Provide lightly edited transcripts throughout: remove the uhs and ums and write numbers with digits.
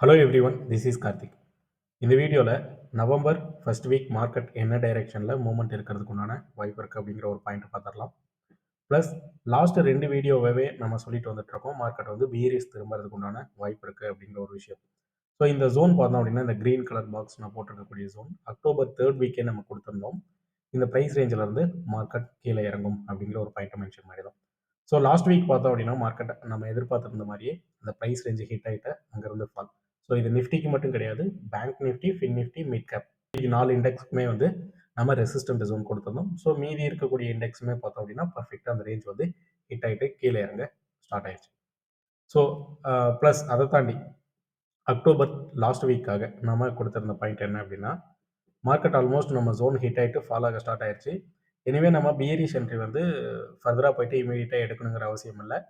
Hello everyone, this is Karthik. இந்த வீடியோவில் November first week market என்ன டைரெக்ஷனில் மூவ்மெண்ட் இருக்கிறதுக்கு உண்டான வாய்ப்பு இருக்குது அப்படிங்கிற ஒரு பாயிண்ட் பார்த்துடலாம். ப்ளஸ் லாஸ்ட் 2 வீடியோவே நம்ம சொல்லிட்டு வந்துட்டுருக்கோம், மார்க்கெட் வந்து பியரிஸ் திரும்புறதுக்கு உண்டான வாய்ப்பு இருக்குது அப்படிங்கிற ஒரு விஷயம். ஸோ இந்த ஜோன் பார்த்தோம் அப்படின்னா இந்த க்ரீன் கலர் பாக்ஸ் நான் போட்டிருக்கக்கூடிய ஜோன் அக்டோபர் 3rd வீக்கே நம்ம கொடுத்துருந்தோம். இந்த ப்ரைஸ் ரேஞ்சில் இருந்து மார்க்கெட் கீழே இறங்கும் அப்படிங்கிற ஒரு பாயிண்ட்டை மென்ஷன் பண்ணிடும். ஸோ லாஸ்ட் வீக் பார்த்தோம் அப்படின்னா மார்க்கெட் நம்ம எதிர்பார்த்துருந்த மாதிரியே அந்த ப்ரைஸ் ரேஞ்சு ஹிட் ஆகிட்டு அங்கேருந்து ஃபால். ஸோ இது நிஃப்டிக்கு மட்டும் கிடையாது, bank Nifty, fin Nifty, mid cap இது 4 இண்டெக்ஸ்க்குமே வந்து நம்ம ரெசிஸ்டன்ட் ஜோன் கொடுத்துருந்தோம். ஸோ மீதி இருக்கக்கூடிய இண்டெக்ஸுமே பார்த்தோம் அப்படின்னா பர்ஃபெக்டாக அந்த ரேஞ்ச் வந்து ஹிட் ஆகிட்டு கீழே இறங்க ஸ்டார்ட் ஆயிடுச்சு. ஸோ ப்ளஸ் அதை தாண்டி அக்டோபர் லாஸ்ட் வீக்காக நம்ம கொடுத்துருந்த பாயிண்ட் என்ன அப்படின்னா, மார்க்கெட் ஆல்மோஸ்ட் நம்ம ஜோன் ஹிட் ஆகிட்டு ஃபால் ஆக ஸ்டார்ட் ஆயிடுச்சு. எனவே நம்ம பியரிஷ் என்ட்ரி வந்து ஃபர்தராக போயிட்டு இமீடியட்டாக எடுக்கணுங்கிற அவசியம் இல்லை.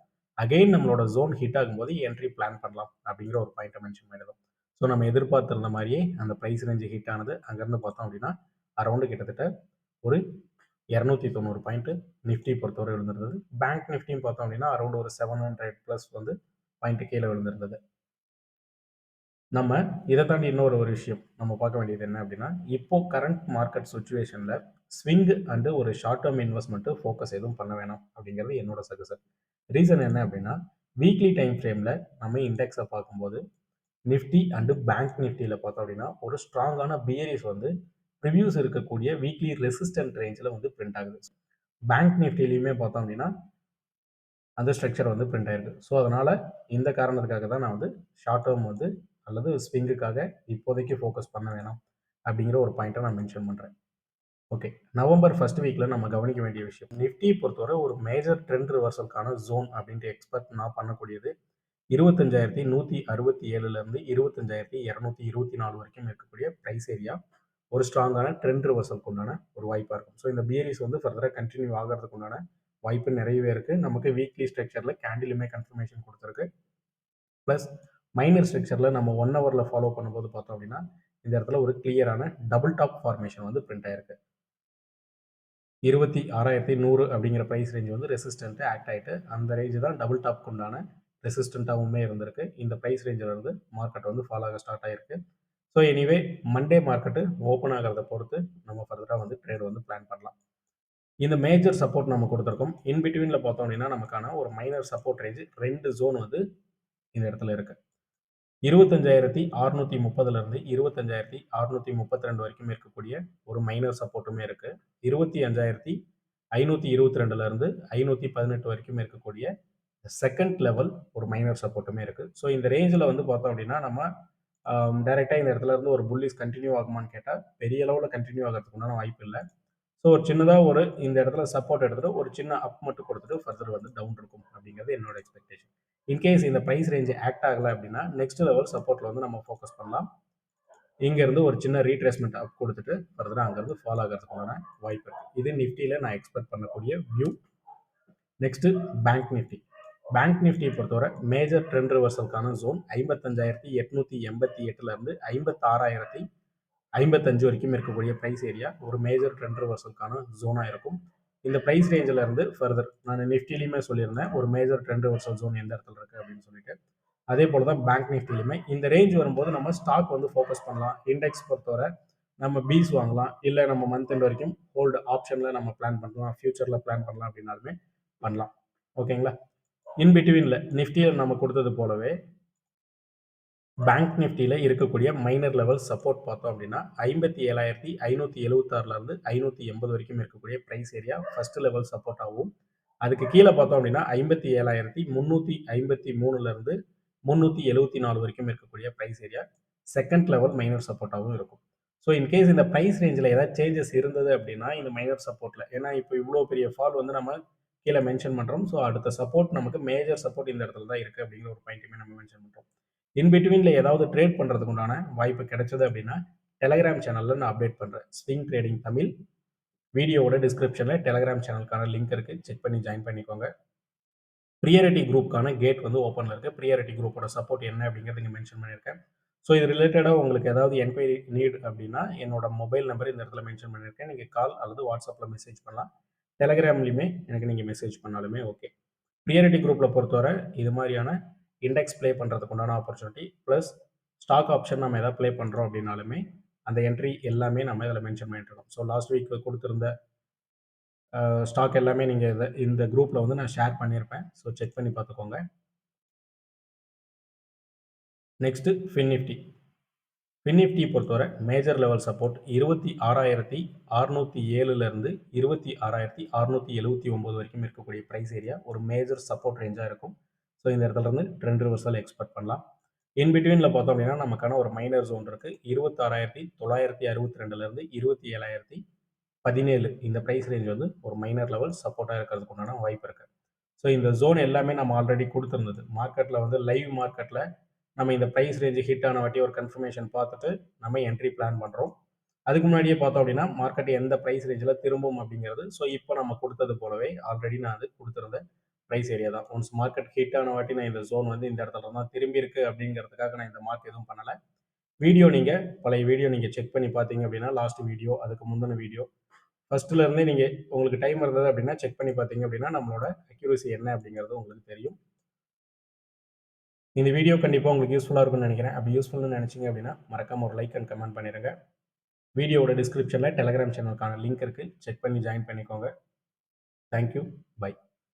அகெயின் நம்மளோட ஜோன் ஹிட் ஆகும்போது என்ட்ரி பிளான் பண்ணலாம் அப்படிங்கிற ஒரு பாயிண்ட்டை மென்ஷன் பண்ணிடும். ஸோ நம்ம எதிர்பார்த்திருந்த மாதிரியே அந்த ப்ரைஸ் ரேஞ்சு ஹிட் ஆனது. அங்கேருந்து பார்த்தோம் அப்படின்னா அரௌண்டு கிட்டத்தட்ட ஒரு 290 பாயிண்ட்டு நிஃப்டி பொறுத்தவரை விழுந்திருந்தது. பேங்க் நிஃப்டியும் பார்த்தோம் அப்படின்னா அரௌண்ட் ஒரு 700+ வந்து பாயிண்ட்டு கீழே விழுந்திருந்தது. நம்ம இதை தாண்டி இன்னொரு விஷயம் நம்ம பார்க்க வேண்டியது என்ன அப்படின்னா, இப்போ கரண்ட் மார்க்கெட் சுச்சுவேஷனில் ஸ்விங் அண்டு ஒரு ஷார்ட் டேர்ம் இன்வெஸ்ட்மெண்ட்டு ஃபோக்கஸ் எதுவும் பண்ண வேணாம் அப்படிங்கிறது என்னோட சஜஷன். ரீசன் என்ன அப்படின்னா, வீக்லி டைம் ஃப்ரேமில் நம்ம இண்டெக்ஸை பார்க்கும்போது நிஃப்டி அண்டு பேங்க் நிஃப்டியில் பார்த்தோம் அப்படின்னா ஒரு ஸ்ட்ராங்கான பியரிஸ் வந்து ப்ரிவியூஸ் இருக்கக்கூடிய வீக்லி ரெசிஸ்டன்ட் ரேஞ்சில் வந்து பிரிண்ட் ஆகுது. பேங்க் நிஃப்டிலையுமே பார்த்தோம் அப்படின்னா அந்த ஸ்ட்ரக்சர் வந்து பிரிண்ட் ஆயிருக்கு. ஸோ அதனால் இந்த காரணத்துக்காக தான் நான் வந்து ஷார்ட் டேர்ம் வந்து அல்லது ஸ்விங்குக்காக இப்போதைக்கு ஃபோக்கஸ் பண்ண வேணாம் அப்படிங்கிற ஒரு பாயிண்ட்டை நான் மென்ஷன் பண்ணுறேன். ஓகே, நவம்பர் ஃபர்ஸ்ட் வீக்கில் நம்ம கவனிக்க வேண்டிய விஷயம், நிஃப்டி பொறுத்தவரை ஒரு மேஜர் ட்ரெண்ட் ரிவர்சலுக்கான ஜோன் அப்படின்ட்டு எக்ஸ்பெக்ட் நான் பண்ணக்கூடியது 25,167லேருந்து 25,224 வரைக்கும் இருக்கக்கூடிய ப்ரைஸ் ஏரியா ஒரு ஸ்ட்ராங்கான ட்ரெண்ட் ரிவர்சலுக்கு உண்டான ஒரு வாய்ப்பாக இருக்கும். ஸோ இந்த பியரிஸ் வந்து ஃபர்தராக கண்டினியூ ஆகிறதுக்கு உண்டான வாய்ப்பு நிறையவே இருக்குது. நமக்கு வீக்லி ஸ்ட்ரக்சரில் கேண்டிலுமே கன்ஃபர்மேஷன் கொடுத்துருக்கு. ப்ளஸ் மைனர் ஸ்ட்ரக்சரில் நம்ம 1 ஹவரில் ஃபாலோ பண்ணும்போது பார்த்தோம் அப்படின்னா இந்த இடத்துல ஒரு கிளியரான டபுள் டாப் ஃபார்மேஷன் வந்து பிரிண்ட் ஆயிருக்கு. 26,100 அப்படிங்கிற ப்ரைஸ் ரேஞ்ச் வந்து ரெசிஸ்டன்ட்டு ஆக்ட் ஆகிட்டு அந்த ரேஞ்சு தான் டபுள் டாப்க்கு உண்டான ரெசிஸ்டண்ட்டாகவுமே இருந்திருக்கு. இந்த ப்ரைஸ் ரேஞ்சில் இருந்து மார்க்கெட் வந்து ஃபாலோ ஆக ஸ்டார்ட் ஆகிருக்கு. So anyway Monday market open ஆகிறத பொறுத்து நம்ம ஃபர்தராக வந்து ட்ரேட் வந்து பிளான் பண்ணலாம். இந்த மேஜர் சப்போர்ட் நம்ம கொடுத்துருக்கோம். இன் பிட்வீனில் பார்த்தோம் அப்படின்னா நமக்கான ஒரு மைனர் சப்போர்ட் ரேஞ்சு 2 ஜோன் வந்து இந்த இடத்துல இருக்குது. 25,630லேருந்து 25,632 வரைக்கும் இருக்கக்கூடிய ஒரு மைனர் சப்போர்ட்டுமே இருக்குது. 25,522லேருந்து 518 வரைக்கும் இருக்கக்கூடிய செகண்ட் லெவல் ஒரு மைனர் சப்போர்ட்டுமே இருக்குது. ஸோ இந்த ரேஞ்சில் வந்து பார்த்தோம் அப்படின்னா நம்ம டைரெக்டாக இந்த இடத்துல இருந்து ஒரு புல்லிஸ் கண்டினியூ ஆகுமான்னு கேட்டால் பெரிய அளவில் கண்டினியூ ஆகிறதுக்கு உண்டான வாய்ப்பு இல்லை. ஸோ ஒரு சின்னதாக ஒரு இந்த இடத்துல சப்போர்ட் எடுத்துகிட்டு ஒரு சின்ன அப் மட்டும் கொடுத்துட்டு ஃபர்தர் வந்து டவுன் இருக்கும் அப்படிங்கிறது என்னோட எக்ஸ்பெக்டேஷன். இன்கேஸ் இந்த ப்ரைஸ் ரேஞ்சு ஆக்ட் ஆகலை அப்படின்னா நெக்ஸ்ட் லெவல் சப்போர்ட்டில் வந்து நம்ம ஃபோக்கஸ் பண்ணலாம். இங்கேருந்து ஒரு சின்ன ரீட்ரேஸ்மெண்ட் அப் கொடுத்துட்டு ஃபர்தராக அங்கேருந்து ஃபாலோ ஆகிறதுக்கான வாய்ப்பு இருக்குது. இது நிஃப்டியில் நான் எக்ஸ்பெக்ட் பண்ணக்கூடிய view. Next bank Nifty. Bank நிஃப்டியை பொறுத்தவரை மேஜர் ட்ரெண்ட் ரிவர்சலுக்கான ஜோன் 55,888லேருந்து 56,055 வரைக்கும் இருக்கக்கூடிய ப்ரைஸ் ஏரியா ஒரு மேஜர் ட்ரெண்ட் ரிவர்சலுக்கான ஜோனாக இருக்கும். இந்த ப்ரைஸ் ரேஞ்சில் இருந்து ஃபர்தர் நான் நிஃப்டிலையுமே சொல்லியிருந்தேன் ஒரு மேஜர் ட்ரெண்ட் ரிவர்சல் ஜோன் எந்த இடத்துல இருக்குது அப்படின்னு சொல்லிட்டு. அதே போல் தான் பேங்க் நிஃப்டிலையுமே இந்த ரேஞ்ச் வரும்போது நம்ம ஸ்டாக் வந்து ஃபோக்கஸ் பண்ணலாம். இண்டெக்ஸ் பொறுத்தவரை நம்ம பீஸ் வாங்கலாம், இல்லை நம்ம மந்த் எண்ட் வரைக்கும் ஹோல்டு ஆப்ஷனில் நம்ம பிளான் பண்ணலாம், ஃபியூச்சரில் பிளான் பண்ணலாம் அப்படின்னாலுமே பண்ணலாம். ஓகேங்களா? இன் பிட்வீனில் நிஃப்டியில் நம்ம கொடுத்தது போலவே பேங்க் நிஃப்டியில் இருக்கக்கூடிய மைனர் லெவல் சப்போர்ட் பார்த்தோம் அப்படின்னா 57,576லேருந்து 580 வரைக்கும் இருக்கக்கூடிய price area first level support ஆகும். அதுக்கு கீழே பார்த்தோம் அப்படின்னா 57,353லேருந்து 374 வரைக்கும் இருக்கக்கூடிய price area second level minor சப்போர்ட்டாகவும் இருக்கும். ஸோ இன்கேஸ் இந்த ப்ரைஸ் ரேஞ்சில் ஏதாவது சேஞ்சஸ் இருந்தது அப்படின்னா இந்த மைனர் சப்போர்ட்டில், ஏன்னா இப்போ இவ்வளோ பெரிய ஃபால் வந்து நம்ம கீழே மென்ஷன் பண்ணுறோம். ஸோ அடுத்த சப்போர்ட் நமக்கு மேஜர் சப்போர்ட் இந்த இடத்துல தான் இருக்குது அப்படிங்கிற ஒரு பாயிண்ட்டுமே நம்ம மென்ஷன் பண்ணுறோம். இன் பிட்வீனில் ஏதாவது ட்ரேட் பண்ணுறதுக்கு உண்டான வாய்ப்பு கிடைச்சது அப்படின்னா டெலகிராம் சேனலில் நான் அப்டேட் பண்ணுறேன். ஸ்விங் ட்ரேடிங் தமிழ் வீடியோவோட டிஸ்கிரிப்ஷனில் டெலகிராம் சேனலுக்கான லிங்க் இருக்குது, செக் பண்ணி ஜாயின் பண்ணிக்கோங்க. ப்ரியாரிட்டி குரூப்புக்கான கேட் வந்து ஓப்பனில் இருக்குது. ப்ரியாரிட்டி குரூப்போட சப்போர்ட் என்ன அப்படிங்கிறது இங்கே மென்ஷன் பண்ணியிருக்கேன். ஸோ இது ரிலேட்டடாக உங்களுக்கு ஏதாவது என்கொயரி நீட் அப்படின்னா என்னோட மொபைல் நம்பர் இந்த இடத்துல மென்ஷன் பண்ணியிருக்கேன். நீங்கள் கால் அல்லது வாட்ஸ்அப்பில் மெசேஜ் பண்ணலாம். டெலகிராம்லையுமே எனக்கு நீங்கள் மெசேஜ் பண்ணாலுமே ஓகே. ப்ரியாரிட்டி குரூப்பில் பொறுத்தவரை இது மாதிரியான இண்டெக்ஸ் ப்ளே பண்ணுறதுக்கு உண்டான ஆப்பர்ச்சுனிட்டி ப்ளஸ் ஸ்டாக் ஆப்ஷன் நம்ம எதாவது ப்ளே பண்ணுறோம் அப்படின்னாலுமே அந்த என்ட்ரி எல்லாமே நம்ம இதில் மென்ஷன் பண்ணிட்டுருக்கோம். ஸோ லாஸ்ட் வீக் கொடுத்துருந்த ஸ்டாக் எல்லாமே நீங்கள் இந்த குரூப்பில் வந்து நான் ஷேர் பண்ணியிருப்பேன். ஸோ செக் பண்ணி பார்த்துக்கோங்க. நெக்ஸ்ட்டு ஃபின்னிஃப்டி. ஃபின்னிஃப்டி பொறுத்தவரை மேஜர் லெவல் சப்போர்ட் 26,607லேருந்து 26,679 வரைக்கும் இருக்கக்கூடிய ப்ரைஸ் ஏரியா ஒரு மேஜர் சப்போர்ட் ரேஞ்சாக இருக்கும். ஸோ இந்த இடத்துல இருந்து ட்ரெண்ட் ரிவர்சல் எக்ஸ்பெக்ட் பண்ணலாம். இன் பிட்வீனில் பார்த்தோம் அப்படின்னா நமக்கான ஒரு மைனர் ஜோன் இருக்குது. 26,962லேருந்து 27,017 இந்த ப்ரைஸ் ரேஞ்ச் வந்து ஒரு மைனர் லெவல் சப்போர்ட்டாக இருக்கிறதுக்கு உண்டான வாய்ப்பு இருக்குது. ஸோ இந்த ஜோன் எல்லாமே நம்ம ஆல்ரெடி கொடுத்துருந்தது. மார்க்கெட்டில் வந்து லைவ் மார்க்கெட்டில் நம்ம இந்த ப்ரைஸ் ரேஞ்சு ஹிட் ஆன வாட்டி ஒரு கன்ஃபர்மேஷன் பார்த்துட்டு நம்ம என்ட்ரி பிளான் பண்ணுறோம். அதுக்கு முன்னாடியே பார்த்தோம் அப்படின்னா மார்க்கெட் எந்த ப்ரைஸ் ரேஞ்சில் திரும்பும் அப்படிங்கிறது ஸோ இப்போ நம்ம கொடுத்தது போலவே ஆல்ரெடி நான் அது கொடுத்துருந்த ப்ரைஸ் ஏரியா தான். ஒன்ஸ் மார்க்கெட் ஹிட் ஆன வாட்டி நான் இந்த ஜோன் வந்து இந்த இடத்துல தான் திரும்பி இருக்குது அப்படிங்கிறதுக்காக நான் இந்த மார்க் எதுவும் பண்ணலை. வீடியோ நீங்கள் பழைய வீடியோ நீங்கள் செக் பண்ணி பார்த்தீங்க அப்படின்னா லாஸ்ட் வீடியோ அதுக்கு முந்தின வீடியோ ஃபஸ்ட்டுலேருந்தே நீங்கள் உங்களுக்கு டைம் இருந்தது அப்படின்னா செக் பண்ணி பார்த்தீங்க அப்படின்னா நம்மளோட அக்யூரசி என்ன அப்படிங்கிறது உங்களுக்கு தெரியும். இந்த வீடியோ கண்டிப்பாக உங்களுக்கு யூஸ்ஃபுல்லாக இருக்கும்னு நினைக்கிறேன். அப்படி யூஸ்ஃபுல்னு நினச்சிங்க அப்படின்னா மறக்காமல் ஒரு லைக் அண்ட் கமெண்ட் பண்ணிடுங்க. வீடியோவோட டிஸ்கிரிப்ஷனில் டெலகிராம் சேனலுக்கான லிங்க் இருக்குது. செக் பண்ணி ஜாயின் பண்ணிக்கோங்க. தேங்க்யூ. பை.